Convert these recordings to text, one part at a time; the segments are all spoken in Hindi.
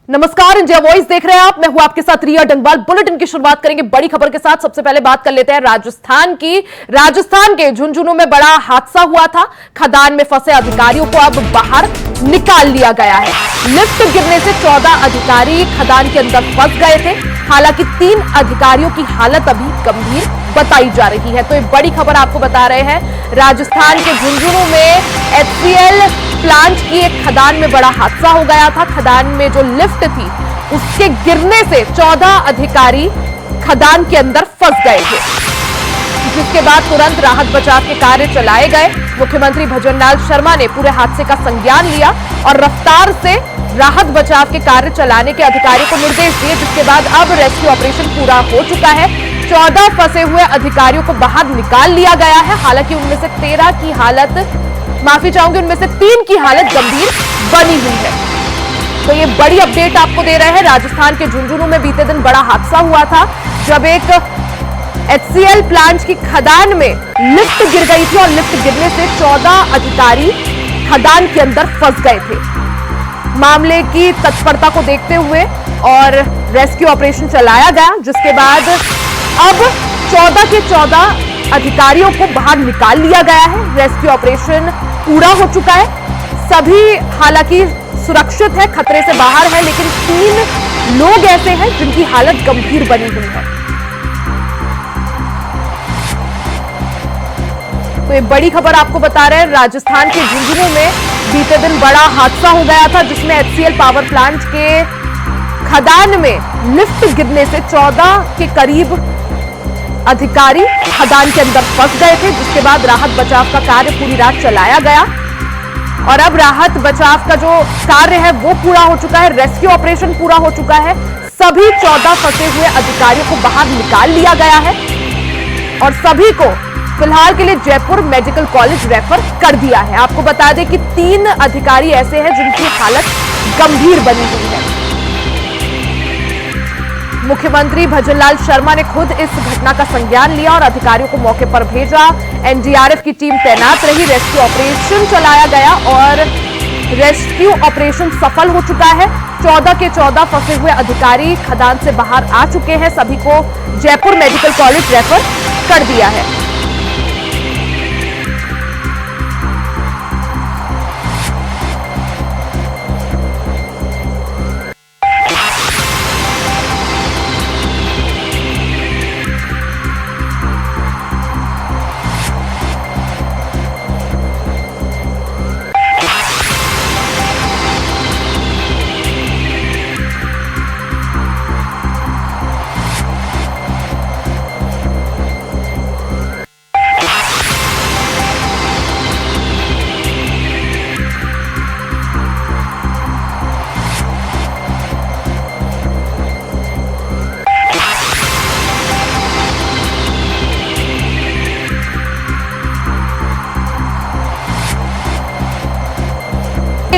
नमस्कार, इंडिया वॉइस देख रहे हैं आप। मैं हूं आपके साथ रिया डंगवाल। बुलेटिन की शुरुआत करेंगे बड़ी खबर के साथ। सबसे पहले बात कर लेते हैं राजस्थान की। राजस्थान के झुंझुनू में बड़ा हादसा हुआ था। खदान में फंसे अधिकारियों को अब बाहर निकाल लिया गया है। लिफ्ट गिरने से 14 अधिकारी खदान के अंदर फंस गए थे। हालांकि 3 अधिकारियों की हालत अभी गंभीर बताई जा रही है। तो ये बड़ी खबर आपको बता रहे हैं। राजस्थान के झुंझुनू में HCL प्लांट की एक खदान में बड़ा हादसा हो गया था। खदान में जो लिफ्ट थी उसके गिरने से 14 अधिकारी खदान के अंदर फंस गए थे, जिसके बाद तुरंत राहत बचाव के कार्य चलाए गए। मुख्यमंत्री भजनलाल शर्मा ने पूरे हादसे का संज्ञान लिया और रफ्तार से राहत बचाव के कार्य चलाने के अधिकारियों को निर्देश दिए, जिसके बाद अब रेस्क्यू ऑपरेशन पूरा हो चुका है। 14 फंसे हुए अधिकारियों को बाहर निकाल लिया गया है। हालांकि उनमें से 13 की हालत, माफी चाहूंगी, उनमें से 3 की हालत गंभीर बनी हुई है। तो ये बड़ी अपडेट आपको दे रहे हैं। राजस्थान के झुंझुनू में बीते दिन बड़ा हादसा हुआ था, जब एक HCL प्लांट की खदान में लिफ्ट गिर गई थी और लिफ्ट गिरने से 14 अधिकारी खदान के अंदर फंस गए थे। मामले की तत्परता को देखते हुए और रेस्क्यू ऑपरेशन चलाया गया, जिसके बाद अब 14 के 14 अधिकारियों को बाहर निकाल लिया गया है। रेस्क्यू ऑपरेशन पूरा हो चुका है। सभी हालांकि सुरक्षित है, खतरे से बाहर है, लेकिन 3 लोग ऐसे हैं जिनकी हालत गंभीर बनी हुई है। तो ये बड़ी खबर आपको बता रहे हैं। राजस्थान के झुंझुनू में बीते दिन बड़ा हादसा हो गया था, जिसमें HCL पावर प्लांट के खदान में लिफ्ट गिरने से 14 के करीब अधिकारी खदान के अंदर फंस गए थे, जिसके बाद राहत बचाव का कार्य पूरी रात चलाया गया और अब राहत बचाव का जो कार्य है वो पूरा हो चुका है। रेस्क्यू ऑपरेशन पूरा हो चुका है। सभी 14 फंसे हुए अधिकारियों को बाहर निकाल लिया गया है और सभी को फिलहाल के लिए जयपुर मेडिकल कॉलेज रेफर कर दिया है। आपको बता दें कि 3 अधिकारी ऐसे हैं जिनकी हालत गंभीर बनी हुई है। मुख्यमंत्री भजनलाल शर्मा ने खुद इस घटना का संज्ञान लिया और अधिकारियों को मौके पर भेजा। NDRF की टीम तैनात रही। रेस्क्यू ऑपरेशन चलाया गया और रेस्क्यू ऑपरेशन सफल हो चुका है। 14 के 14 फंसे हुए अधिकारी खदान से बाहर आ चुके हैं। सभी को जयपुर मेडिकल कॉलेज रेफर कर दिया है।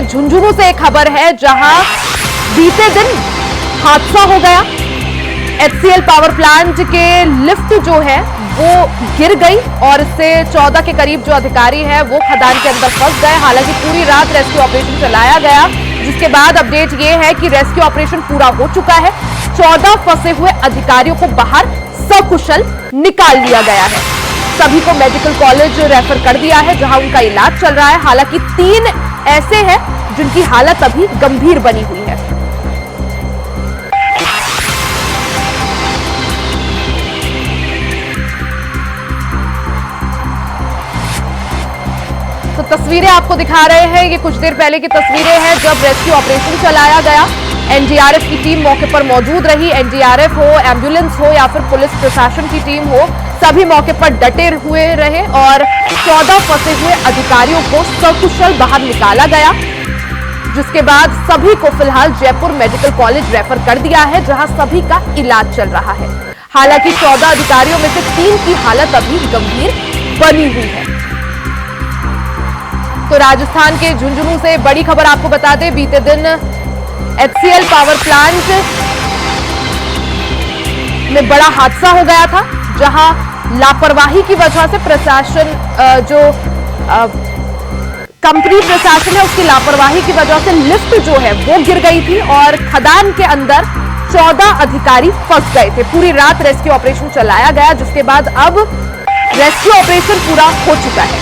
झुंझुनू से एक खबर है, जहां बीते दिन हादसा हो गया। HCL पावर प्लांट के लिफ्ट जो है वो गिर गई और इससे 14 के करीब जो अधिकारी है वो खदान के अंदर फंस गए। हालांकि पूरी रात रेस्क्यू ऑपरेशन चलाया गया, जिसके बाद अपडेट ये है कि रेस्क्यू ऑपरेशन पूरा हो चुका है। 14 फंसे हुए अधिकारियों को बाहर सकुशल निकाल लिया गया है। सभी को मेडिकल कॉलेज रेफर कर दिया है, जहां उनका इलाज चल रहा है। हालांकि 3 ऐसे हैं जिनकी हालत अभी गंभीर बनी हुई है। तो तस्वीरें आपको दिखा रहे हैं, ये कुछ देर पहले की तस्वीरें हैं जब रेस्क्यू ऑपरेशन चलाया गया। NDRF की टीम मौके पर मौजूद रही। NDRF हो, एम्बुलेंस हो या फिर पुलिस प्रशासन की टीम हो, सभी मौके पर डटे हुए रहे और 14 फंसे हुए अधिकारियों को सकुशल बाहर निकाला गया, जिसके बाद सभी को फिलहाल जयपुर मेडिकल कॉलेज रेफर कर दिया है, जहां सभी का इलाज चल रहा है। हालांकि 14 अधिकारियों में से 3 की हालत अभी गंभीर बनी हुई है। तो राजस्थान के झुंझुनू से बड़ी खबर आपको बता दें, बीते दिन HCL पावर प्लांट में बड़ा हादसा हो गया था, जहां लापरवाही की वजह से प्रशासन जो कंपनी प्रशासन है उसकी लापरवाही की वजह से लिफ्ट जो है वो गिर गई थी और खदान के अंदर 14 अधिकारी फंस गए थे। पूरी रात रेस्क्यू ऑपरेशन चलाया गया, जिसके बाद अब रेस्क्यू ऑपरेशन पूरा हो चुका है।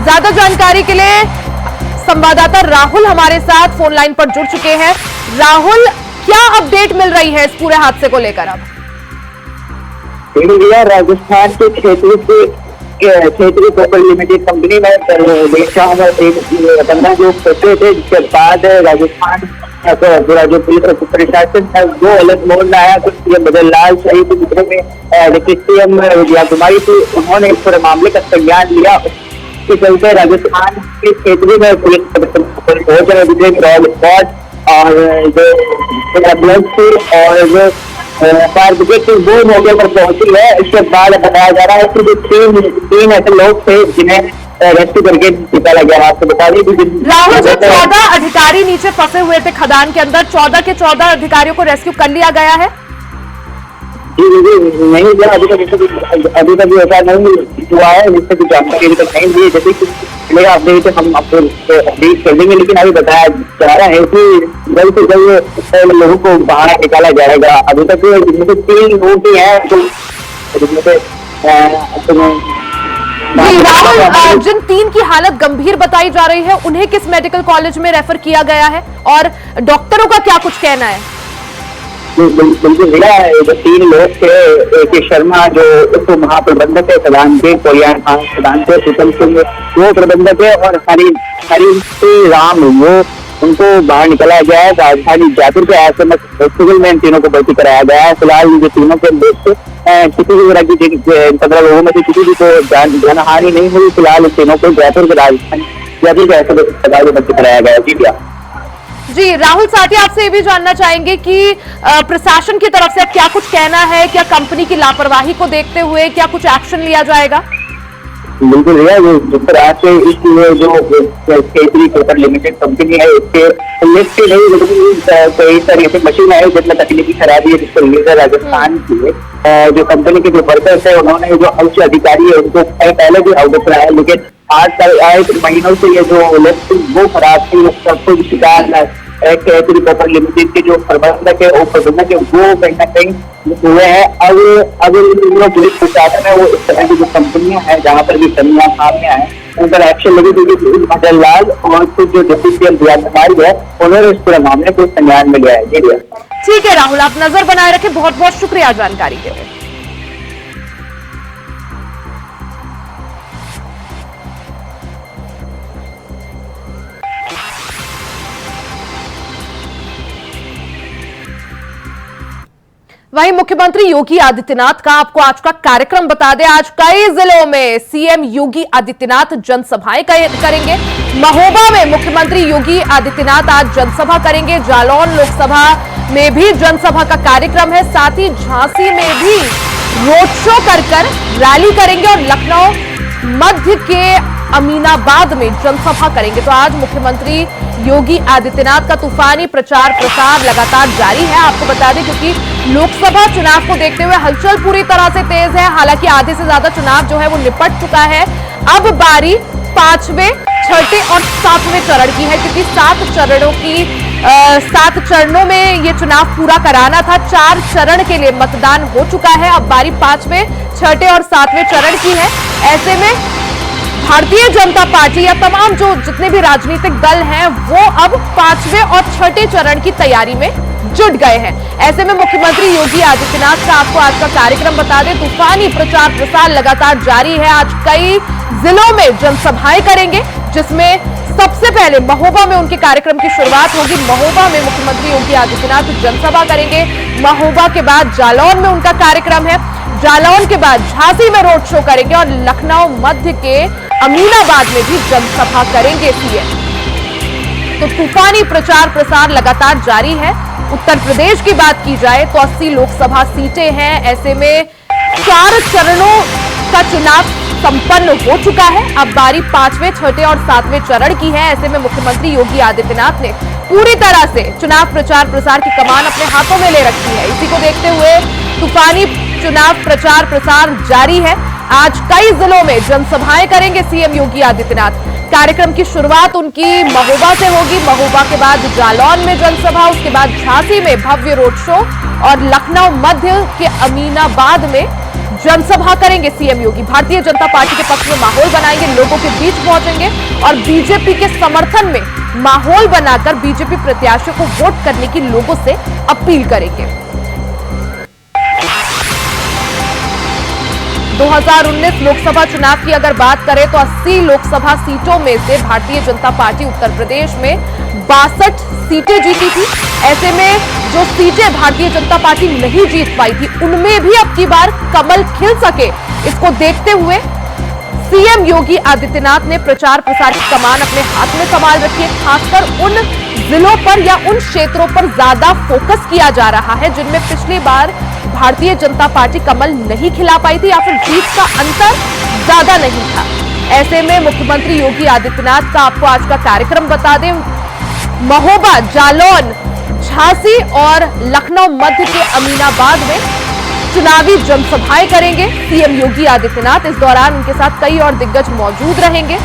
ज्यादा जानकारी के लिए संवाददाता राहुल हमारे साथ फोन लाइन पर जुड़ चुके हैं। राहुल, क्या अपडेट मिल रही है इस पूरे हादसे को लेकर? अब राजस्थान के क्षेत्रीय पेपर लिमिटेड कंपनी में 15 लोग फंसे थे, जिसके बाद राजस्थान पूरा जो पुलिस प्रशासन था वो अलग मोड़ में आया। कुछ बदल लाल सहित दूसरे में सीएम विजया कुमारी थी, उन्होंने इस पूरे मामले का संज्ञान लिया। इसके चलते राजस्थान के क्षेत्रीय में पुलिस और जो एम्बुलेंस और जो फायर ब्रिगेड की वो मौके पर पहुंची है। इसके बाद बताया जा रहा है कि जो तीन ऐसे लोग थे जिन्हें रेस्क्यू करके निकाला गया। आपको बता दें राहुल, जो 14 अधिकारी नीचे फंसे हुए थे खदान के अंदर, 14 के 14 अधिकारियों को रेस्क्यू कर लिया गया है? जी नहीं, अभी तक ऐसा नहीं हुआ है, जिससे कुछ जानकारी अभी तक नहीं दी। जैसे कि मेरा अपडेट हम आपको अपडेट कर देंगे, लेकिन अभी बताया जा रहा है कि जल्द से जल्द लोगों को बाहर निकाला जाएगा। अभी तक जिनमें से 3 लोग ही हैं, जिनमें से राहुल, जिन 3 की हालत गंभीर बताई जा रही है उन्हें किस मेडिकल कॉलेज में रेफर किया गया है और डॉक्टरों का क्या कुछ कहना है? बिल्कुल भैया, जो 3 लोग थे, के शर्मा जो उप महाप्रबंधक है खदान के, कोरियान खदान के, सुतम सिंह वो प्रबंधक है, और हरी राम वो उनको बाहर निकाला गया है। राजधानी जयपुर के एसएमएस हॉस्पिटल में इन तीनों को भर्ती कराया गया है। फिलहाल जो तीनों के लोग किसी भी तरह की 15 लोगों में से किसी भी को जानहानि नहीं हुई। फिलहाल इन तीनों को जयपुर के राजधानी जयपुर के एसएमएस अस्पताल में भर्ती कराया गया है। जी भैया। जी राहुल, साथ ही आपसे ये भी जानना चाहेंगे कि प्रशासन की तरफ से क्या कुछ कहना है? क्या कंपनी की लापरवाही को देखते हुए क्या कुछ एक्शन लिया जाएगा? बिल्कुल भैया, जिस तरह से इसलिए जो क्षेत्रीय पेपर लिमिटेड कंपनी है, इसके लिफ्ट नहीं कई सारी ऐसी मशीन है जिसमें तकनीकी खराबी है, जिसको लेकर राजस्थान की जो कंपनी के जो वर्कर्स है उन्होंने जो उच्च अधिकारी है उनको पहले भी अवगत कराया, लेकिन आज महीनों से ये जो लिफ्ट वो खराब थी, सबको शिकायत क्षेत्रीय पेपर लिमिटेड के जो प्रबंधक है प्रबंधक है वो कहीं ना कहीं हुए हैं। अब जो पुलिस प्रशासन है वो इस तरह की जो कंपनियां हैं जहाँ पर भी कमियां सामने आए उन पर एक्शन लगी, क्योंकि भजन लाल और कुछ जो डिप्टी सीएम विजया कुमारी है उन्होंने इस पूरे मामले को संज्ञान में लिया है। जी भैया। ठीक है राहुल, आप नजर बनाए रखें, बहुत बहुत शुक्रिया जानकारी के लिए। वहीं मुख्यमंत्री योगी आदित्यनाथ का आपको आज का कार्यक्रम बता दें। आज कई जिलों में सीएम योगी आदित्यनाथ जनसभाएं करेंगे। महोबा में मुख्यमंत्री योगी आदित्यनाथ आज जनसभा करेंगे। जालौन लोकसभा में भी जनसभा का कार्यक्रम है। साथ ही झांसी में भी रोड शो कर रैली करेंगे और लखनऊ मध्य के अमीनाबाद में जनसभा करेंगे। तो आज मुख्यमंत्री योगी आदित्यनाथ का तूफानी प्रचार प्रसार लगातार जारी है। आपको बता दें, क्योंकि लोकसभा चुनाव को देखते हुए हलचल पूरी तरह से तेज है। हालांकि आधे से ज्यादा चुनाव जो है वो निपट चुका है। अब बारी 5वें, 6ठे और 7वें चरण की है, क्योंकि 7 चरणों में ये चुनाव पूरा कराना था। 4 चरण के लिए मतदान हो चुका है। अब बारी 5वें, 6ठे और 7वें चरण की है। ऐसे में भारतीय जनता पार्टी या तमाम जो जितने भी राजनीतिक दल हैं वो अब 5वें और 6ठे चरण की तैयारी में जुट गए हैं। ऐसे में मुख्यमंत्री योगी आदित्यनाथ का आपको आज का कार्यक्रम बता दें, तूफानी प्रचार प्रसार लगातार जारी है। आज कई जिलों में जनसभाएं करेंगे, जिसमें सबसे पहले महोबा में उनके कार्यक्रम की शुरुआत होगी। महोबा में मुख्यमंत्री योगी आदित्यनाथ जनसभा करेंगे। महोबा के बाद जालौन में उनका कार्यक्रम है। जालौन के बाद झांसी में रोड शो करेंगे और लखनऊ मध्य के अमीनाबाद में भी जनसभा करेंगे सीएम। तो तूफानी प्रचार प्रसार लगातार जारी है। उत्तर प्रदेश की बात की जाए तो 80 लोकसभा सीटें हैं। ऐसे में 4 चरणों का चुनाव संपन्न हो चुका है। अब बारी 5वें, 6ठे और 7वें चरण की है। ऐसे में मुख्यमंत्री योगी आदित्यनाथ ने पूरी तरह से चुनाव प्रचार प्रसार की कमान अपने हाथों में ले रखी है। इसी को देखते हुए तूफानी चुनाव प्रचार प्रसार जारी है। आज कई जिलों में जनसभाएं करेंगे सीएम योगी आदित्यनाथ। कार्यक्रम की शुरुआत उनकी महोबा से होगी। महोबा के बाद जालौन में जनसभा, उसके बाद झांसी में भव्य रोड शो और लखनऊ मध्य के अमीनाबाद में जनसभा करेंगे सीएम योगी। भारतीय जनता पार्टी के पक्ष में माहौल बनाएंगे, लोगों के बीच पहुंचेंगे और बीजेपी के समर्थन में माहौल बनाकर बीजेपी प्रत्याशियों को वोट करने की लोगों से अपील करेंगे। 2019 लोकसभा चुनाव की अगर बात करें तो 80 लोकसभा सीटों में से भारतीय जनता पार्टी उत्तर प्रदेश में 62 सीटें जीती थी। ऐसे में जो सीटें भारतीय जनता पार्टी नहीं जीत पाई थी, उनमें भी अब की बार कमल खिल सके, इसको देखते हुए सीएम योगी आदित्यनाथ ने प्रचार प्रसार की कमान अपने हाथ में संभाल रखी है। खासकर उन जिलों पर या उन क्षेत्रों पर ज्यादा फोकस किया जा रहा है जिनमें पिछली बार भारतीय जनता पार्टी कमल नहीं खिला पाई थी या फिर जीत का अंतर ज्यादा नहीं था। ऐसे में मुख्यमंत्री योगी आदित्यनाथ का आपको आज का कार्यक्रम बता दें, महोबा, जालौन, झांसी और लखनऊ मध्य के अमीनाबाद में चुनावी जनसभाएं करेंगे सीएम योगी आदित्यनाथ। इस दौरान उनके साथ कई और दिग्गज मौजूद रहेंगे।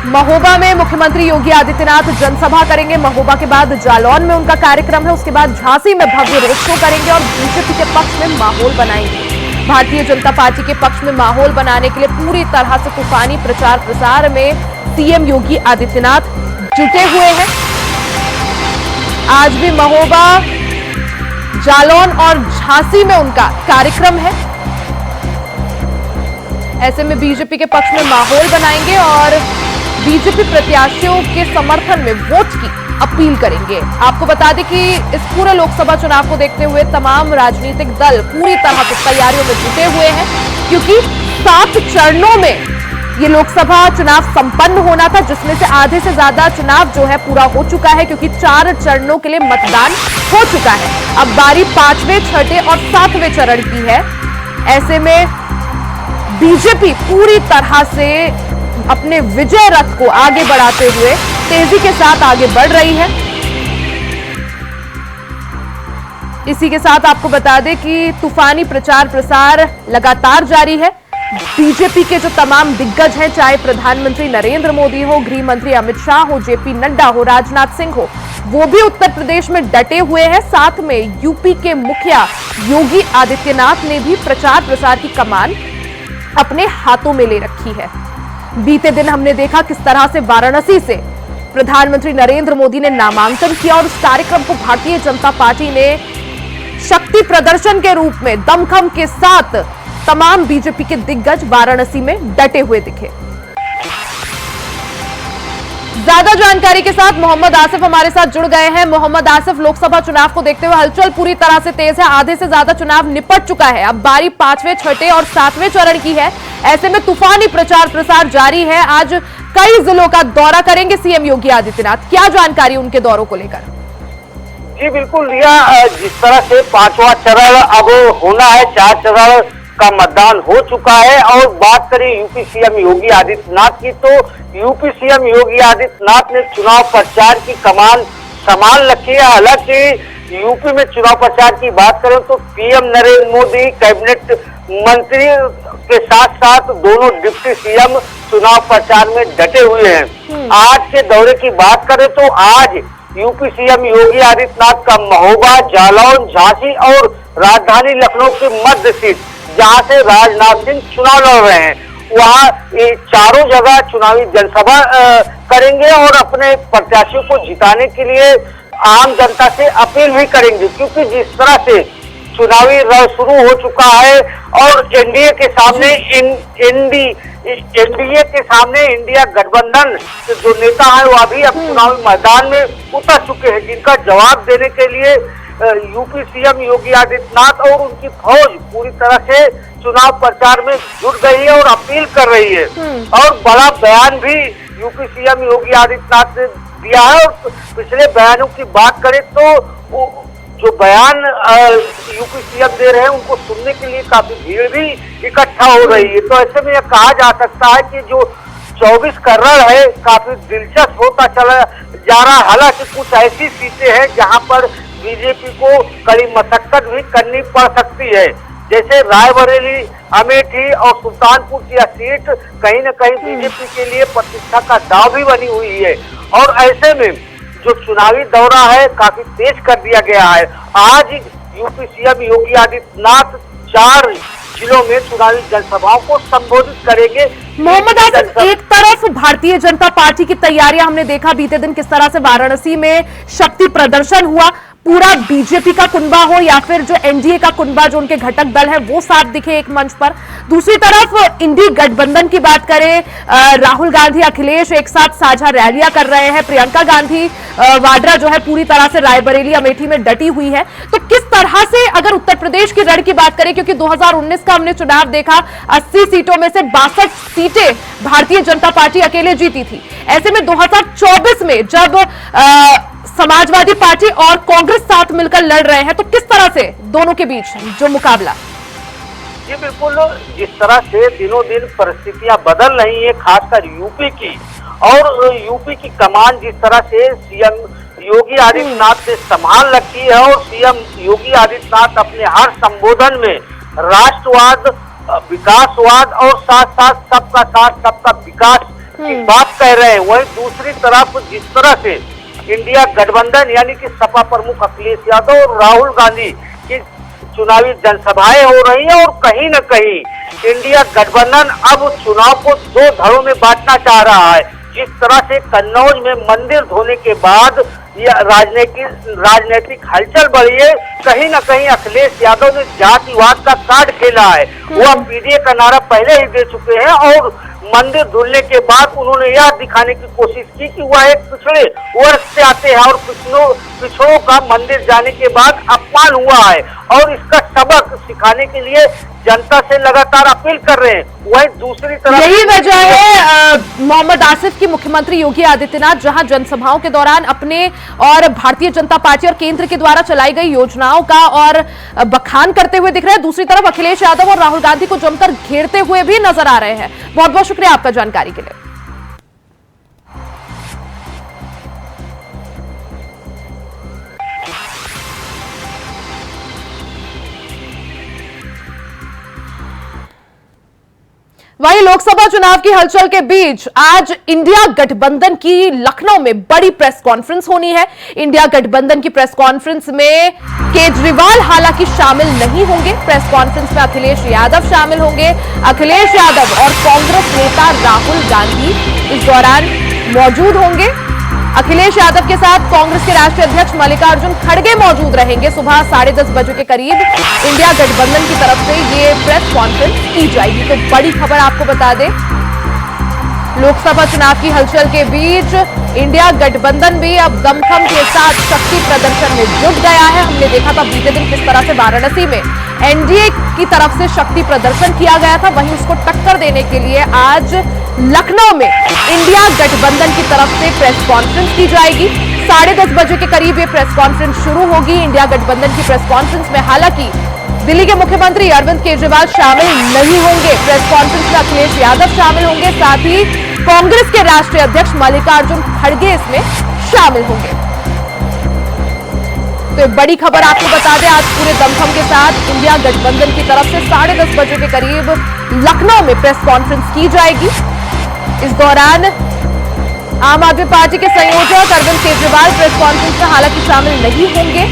महोबा में मुख्यमंत्री योगी आदित्यनाथ जनसभा करेंगे। महोबा के बाद जालौन में उनका कार्यक्रम है, उसके बाद झांसी में भव्य रोड शो करेंगे और बीजेपी के पक्ष में माहौल बनाएंगे। भारतीय जनता पार्टी के पक्ष में माहौल बनाने के लिए पूरी तरह से तूफानी प्रचार प्रसार में सीएम योगी आदित्यनाथ जुटे हुए हैं। आज भी महोबा, जालौन और झांसी में उनका कार्यक्रम है। ऐसे में बीजेपी के पक्ष में माहौल बनाएंगे और बीजेपी प्रत्याशियों के समर्थन में वोट की अपील करेंगे। आपको बता दें कि इस पूरे लोकसभा चुनाव को देखते हुए तमाम राजनीतिक दल पूरी तरह से तैयारियों में जुटे हुए हैं, क्योंकि 7 चरणों में ये लोकसभा चुनाव संपन्न होना था, जिसमें से आधे से ज्यादा चुनाव जो है पूरा हो चुका है, क्योंकि 4 चरणों के लिए मतदान हो चुका है। अब बारी 5वें, 6ठे और 7वें चरण की है। ऐसे में बीजेपी पूरी तरह से अपने विजय रथ को आगे बढ़ाते हुए तेजी के साथ आगे बढ़ रही है। इसी के साथ आपको बता दें कि तूफानी प्रचार प्रसार लगातार जारी है। बीजेपी के जो तमाम दिग्गज हैं, चाहे प्रधानमंत्री नरेंद्र मोदी हो, गृह मंत्री अमित शाह हो, जेपी नड्डा हो, राजनाथ सिंह हो, वो भी उत्तर प्रदेश में डटे हुए हैं। साथ में यूपी के मुखिया योगी आदित्यनाथ ने भी प्रचार प्रसार की कमान अपने हाथों में ले रखी है। बीते दिन हमने देखा किस तरह से वाराणसी से प्रधानमंत्री नरेंद्र मोदी ने नामांकन किया और उस कार्यक्रम को भारतीय जनता पार्टी ने शक्ति प्रदर्शन के रूप में दमखम के साथ तमाम बीजेपी के दिग्गज वाराणसी में डटे हुए दिखे। ज्यादा जानकारी के साथ मोहम्मद आसिफ हमारे साथ जुड़ गए हैं। मोहम्मद आसिफ, लोकसभा चुनाव को देखते हुए हलचल पूरी तरह से तेज है, आधे से ज्यादा चुनाव निपट चुका है, अब बारी 5वें, 6ठे और 7वें चरण की है। ऐसे में तूफानी प्रचार प्रसार जारी है। आज कई जिलों का दौरा करेंगे सीएम योगी आदित्यनाथ, क्या जानकारी उनके दौरों को लेकर? जी बिल्कुल रिया, जिस तरह से 5वां चरण अब होना है, 4 चरण का मतदान हो चुका है और बात करें यूपी सीएम योगी आदित्यनाथ की, तो यूपी सीएम योगी आदित्यनाथ ने चुनाव प्रचार की कमान संभाल रखी है। हालांकि यूपी में चुनाव प्रचार की बात करें तो पीएम नरेंद्र मोदी कैबिनेट मंत्री के साथ साथ दोनों डिप्टी सीएम चुनाव प्रचार में डटे हुए हैं। आज के दौरे की बात करें तो आज यूपी सीएम योगी आदित्यनाथ का महोबा, जालौन, झांसी और राजधानी लखनऊ की मध्य सीट, जहां से राजनाथ सिंह चुनाव लड़ रहे हैं, वहां ये चारों जगह चुनावी जनसभा करेंगे और अपने प्रत्याशियों को जिताने के लिए आम जनता से अपील भी करेंगे। क्योंकि जिस तरह से चुनावी रण शुरू हो चुका है और एनडीए के सामने एनडीए के सामने इंडिया गठबंधन के जो नेता है वो अभी अब चुनावी मैदान में उतर चुके हैं, जिनका जवाब देने के लिए यूपी सीएम योगी आदित्यनाथ और उनकी फौज पूरी तरह से चुनाव प्रचार में जुट गई है और अपील कर रही है। और बड़ा बयान भी यूपी सीएम योगी आदित्यनाथ ने दिया है। और पिछले बयानों की बात करें तो जो बयान यूपी सीएम दे रहे हैं उनको सुनने के लिए काफी भीड़ भी इकट्ठा हो रही है। तो ऐसे में यह कहा जा सकता है कि जो 24 का रण है काफी दिलचस्प होता चला जा रहा है। हालांकि कुछ ऐसी सीटें हैं जहां पर बीजेपी को कड़ी मशक्कत भी करनी पड़ सकती है, जैसे रायबरेली, अमेठी और सुल्तानपुर की सीट कहीं न कहीं बीजेपी के लिए प्रतिष्ठा का दाव भी बनी हुई है। और ऐसे में जो चुनावी दौरा है काफी तेज कर दिया गया है। आज यूपी सीएम योगी आदित्यनाथ 4 जिलों में चुनावी जनसभाओं को संबोधित करेंगे। मोहम्मद आसिफ, एक तरफ भारतीय जनता पार्टी की तैयारियां हमने देखा बीते दिन किस तरह से वाराणसी में शक्ति प्रदर्शन हुआ, पूरा बीजेपी का कुनबा हो या फिर जो एनडीए का कुनबा जो उनके घटक दल है वो साथ दिखे एक मंच पर। दूसरी तरफ इंडी गठबंधन की बात करें, राहुल गांधी, अखिलेश एक साथ साझा रैलियां कर रहे हैं, प्रियंका गांधी वाड्रा जो है पूरी तरह से रायबरेली अमेठी में डटी हुई है। तो किस तरह से अगर उत्तर प्रदेश की रण की बात करें, क्योंकि 2019 का हमने चुनाव देखा, 80 सीटों में से 62 सीटें भारतीय जनता पार्टी अकेले जीती थी। ऐसे में 2024 में जब समाजवादी पार्टी और कांग्रेस साथ मिलकर लड़ रहे हैं, तो किस तरह से दोनों के बीच जो मुकाबला? जी बिल्कुल, जिस तरह से दिनों दिन परिस्थितियां बदल रही है, खासकर यूपी की, और यूपी की कमान जिस तरह से सीएम योगी आदित्यनाथ ने संभाल रखी है, और सीएम योगी आदित्यनाथ अपने हर संबोधन में राष्ट्रवाद, विकासवाद और साथ साथ सबका साथ सबका विकास की बात कह रहे हैं। वहीं दूसरी तरफ जिस तरह से इंडिया गठबंधन यानी कि सपा प्रमुख अखिलेश यादव और राहुल गांधी की चुनावी जनसभाएं हो रही हैं, और कहीं न कहीं इंडिया गठबंधन अब चुनाव को 2 धड़ों में बांटना चाह रहा है। जिस तरह से कन्नौज में मंदिर धोने के बाद यह राजनीतिक हलचल बढ़ी है, कहीं न कहीं अखिलेश यादव ने जातिवाद का कार्ड खेला है। वो अब पीडीए का नारा पहले ही दे चुके हैं, और मंदिर धुलने के बाद उन्होंने यह दिखाने की कोशिश की कि वह एक पिछड़े वर्ग से आते हैं, और पिछड़ों का मंदिर जाने के बाद अपमान हुआ है, और इसका सबक सिखाने के लिए जनता से लगातार अपील कर रहे हैं। वही दूसरी तरफ यही वजह है मोहम्मद आसिफ की मुख्यमंत्री योगी आदित्यनाथ जहां जनसभाओं के दौरान अपने और भारतीय जनता पार्टी और केंद्र के द्वारा चलाई गई योजनाओं का और बखान करते हुए दिख रहे हैं, दूसरी तरफ अखिलेश यादव और राहुल गांधी को जमकर घेरते हुए भी नजर आ रहे हैं। बहुत बहुत शुक्रिया आपका जानकारी के लिए। वहीं लोकसभा चुनाव की हलचल के बीच आज इंडिया गठबंधन की लखनऊ में बड़ी प्रेस कॉन्फ्रेंस होनी है। इंडिया गठबंधन की प्रेस कॉन्फ्रेंस में केजरीवाल हालांकि शामिल नहीं होंगे। प्रेस कॉन्फ्रेंस में अखिलेश यादव शामिल होंगे। अखिलेश यादव और कांग्रेस नेता राहुल गांधी इस दौरान मौजूद होंगे। अखिलेश यादव के साथ कांग्रेस के राष्ट्रीय अध्यक्ष मल्लिकार्जुन खड़गे मौजूद रहेंगे। सुबह 10:30 बजे के करीब इंडिया गठबंधन की तरफ से ये प्रेस कॉन्फ्रेंस की जाएगी। तो बड़ी खबर आपको बता दें, लोकसभा चुनाव की हलचल के बीच इंडिया गठबंधन भी अब दमखम के साथ शक्ति प्रदर्शन में जुट गया है। हमने देखा था बीते दिन किस तरह से वाराणसी में एनडीए की तरफ से शक्ति प्रदर्शन किया गया था, वहीं उसको टक्कर देने के लिए आज लखनऊ में इंडिया गठबंधन की तरफ से प्रेस कॉन्फ्रेंस की जाएगी। 10:30 बजे के करीब ये प्रेस कॉन्फ्रेंस शुरू होगी। इंडिया गठबंधन की प्रेस कॉन्फ्रेंस में हालांकि दिल्ली के मुख्यमंत्री अरविंद केजरीवाल शामिल नहीं होंगे। प्रेस कॉन्फ्रेंस में अखिलेश यादव शामिल होंगे, साथ ही कांग्रेस के राष्ट्रीय अध्यक्ष मल्लिकार्जुन खड़गे इसमें शामिल होंगे। तो बड़ी खबर आपको बता दें, आज पूरे दमखम के साथ इंडिया गठबंधन की तरफ से 10:30 बजे के करीब लखनऊ में प्रेस कॉन्फ्रेंस की जाएगी। इस दौरान आम आदमी पार्टी के संयोजक अरविंद केजरीवाल प्रेस कॉन्फ्रेंस में हालांकि शामिल नहीं होंगे।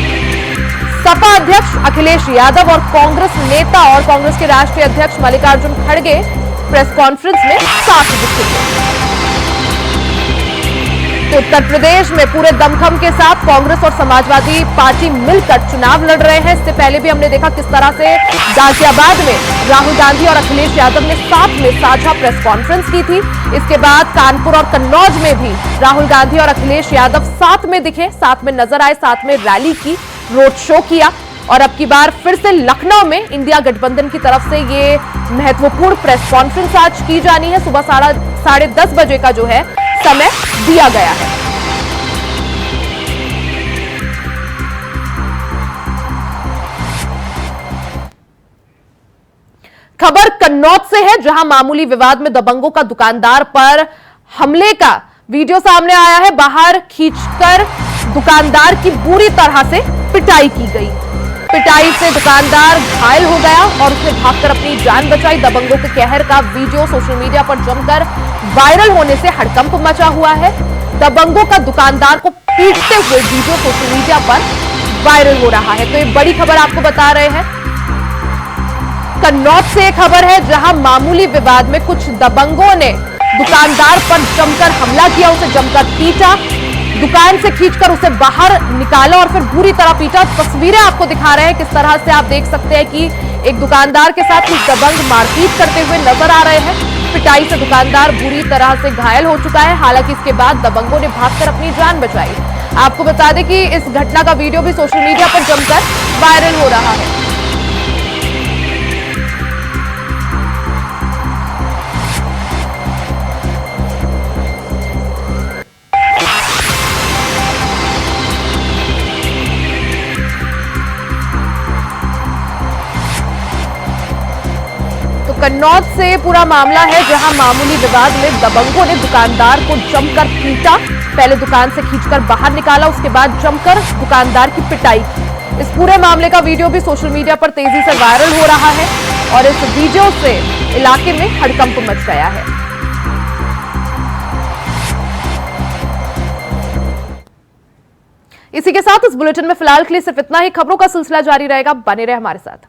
सपा अध्यक्ष अखिलेश यादव और कांग्रेस नेता और कांग्रेस के राष्ट्रीय अध्यक्ष मल्लिकार्जुन खड़गे प्रेस कॉन्फ्रेंस में साथ दिखेंगे। तो उत्तर प्रदेश में पूरे दमखम के साथ कांग्रेस और समाजवादी पार्टी मिलकर चुनाव लड़ रहे हैं। इससे पहले भी हमने देखा किस तरह से गाजियाबाद में राहुल गांधी और अखिलेश यादव ने साथ में साझा प्रेस कॉन्फ्रेंस की थी। इसके बाद कानपुर और कन्नौज में भी राहुल गांधी और अखिलेश यादव साथ में दिखे, साथ में नजर आए, साथ में रैली की, रोड शो किया। और अब की बार फिर से लखनऊ में इंडिया गठबंधन की तरफ से ये महत्वपूर्ण प्रेस कॉन्फ्रेंस आज की जानी है। सुबह 10:30 बजे का जो है समय दिया गया है। खबर कन्नौज से है, जहां मामूली विवाद में दबंगों का दुकानदार पर हमले का वीडियो सामने आया है, बाहर खींचकर दुकानदार की बुरी तरह से पिटाई की गई। पिटाई से दुकानदार घायल हो गया और उसने भागकर अपनी जान बचाई। दबंगों के कहर का वीडियो सोशल मीडिया पर जमकर वायरल होने से हड़कंप मचा हुआ है। दबंगों का दुकानदार को पीटते हुए वीडियो सोशल मीडिया पर वायरल हो रहा है। तो ये बड़ी खबर आपको बता रहे हैं, कन्नौज से एक खबर है जहां मामूली विवाद में कुछ दबंगों ने दुकानदार पर जमकर हमला किया, उसे जमकर पीटा, दुकान से खींचकर उसे बाहर निकाला और फिर बुरी तरह पीटा। तस्वीरें आपको दिखा रहे हैं किस तरह से आप देख सकते हैं कि एक दुकानदार के साथ कुछ दबंग मारपीट करते हुए नजर आ रहे हैं। पिटाई से दुकानदार बुरी तरह से घायल हो चुका है। हालांकि इसके बाद दबंगों ने भागकर अपनी जान बचाई। आपको बता दें कि इस घटना का वीडियो भी सोशल मीडिया पर जमकर वायरल हो रहा है। तो कन्नौज से पूरा मामला है जहां मामूली विवाद में दबंगों ने दुकानदार को जमकर पीटा, पहले दुकान से खींचकर बाहर निकाला, उसके बाद जमकर दुकानदार की पिटाई की। इस पूरे मामले का वीडियो भी सोशल मीडिया पर तेजी से वायरल हो रहा है और इस वीडियो से इलाके में हड़कंप मच गया है। इसी के साथ इस बुलेटिन में फिलहाल के लिए सिर्फ इतना ही। खबरों का सिलसिला जारी रहेगा, बने रहे हमारे साथ।